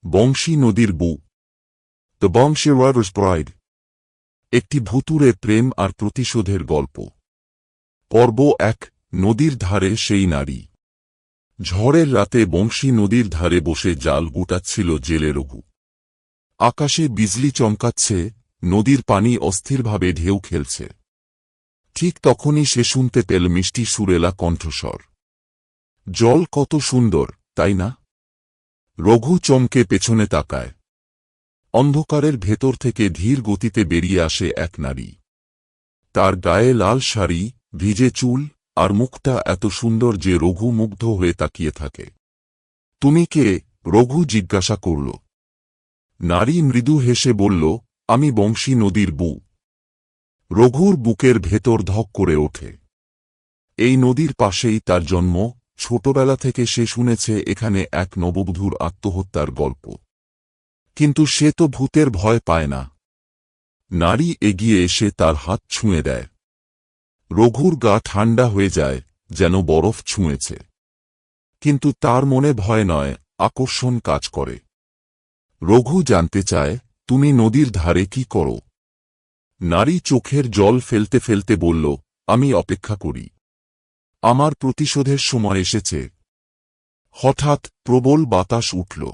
বংশী নদীর বউ, the Banshi রাইভার্স bride, একটি ভুতুড়ে প্রেম আর প্রতিশোধের গল্প। পর্ব ১। নদীর ধারে সেই নারী। ঝড়ের রাতে বংশী নদীর ধারে বসে জাল গুটাচ্ছিল জেলে রঘু। আকাশে বিজলি চমকাচ্ছে, নদীর পানি অস্থিরভাবে ঢেউ খেলছে। ঠিক তখনই সে শুনতে পেল মিষ্টি সুরেলা কণ্ঠস্বর। জল কত সুন্দর, তাই না? রঘু চমকে পেছনে তাকায়। অন্ধকারের ভেতর থেকে ধীর গতিতে বেরিয়ে আসে এক নারী। তার গায়ে লাল শাড়ি, ভিজে চুল, আর মুখটা এত সুন্দর যে রঘু মুগ্ধ হয়ে তাকিয়ে থাকে। তুমি কে? রঘু জিজ্ঞাসা করল। নারী মৃদু হেসে বলল, আমি বংশী নদীর বউ। রঘুর বুকের ভেতর ধক করে ওঠে। এই নদীর পাশেই তার জন্ম, ছোটবেলা থেকে সে শুনেছে এখানে এক নববধূর আত্মহত্যার গল্প। কিন্তু সে তো ভূতের ভয় পায় না। নারী এগিয়ে এসে তার হাত ছুঁয়ে দেয়। রঘুর গা ঠান্ডা হয়ে যায়, যেন বরফ ছুঁয়েছে। কিন্তু তার মনে ভয় নয়, আকর্ষণ কাজ করে। রঘু জানতে চায়, তুমি নদীর ধারে কি করো? নারী চোখের জল ফেলতে ফেলতে বলল, আমি অপেক্ষা করি। আমার প্রতিশোধের সময় এসেছে। হঠাৎ প্রবল বাতাস উঠল।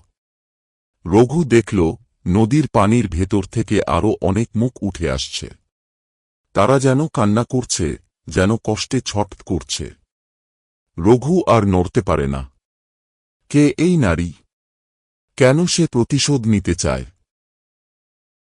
রঘু দেখল, নদীর পানির ভেতর থেকে আরো অনেক মুখ উঠে আসছে। তারা যেন কান্না করছে, যেন কষ্টে ছটফট করছে। রঘু আর নড়তে পারে না। কে এই নারী? কেন সে প্রতিশোধ নিতে চায়?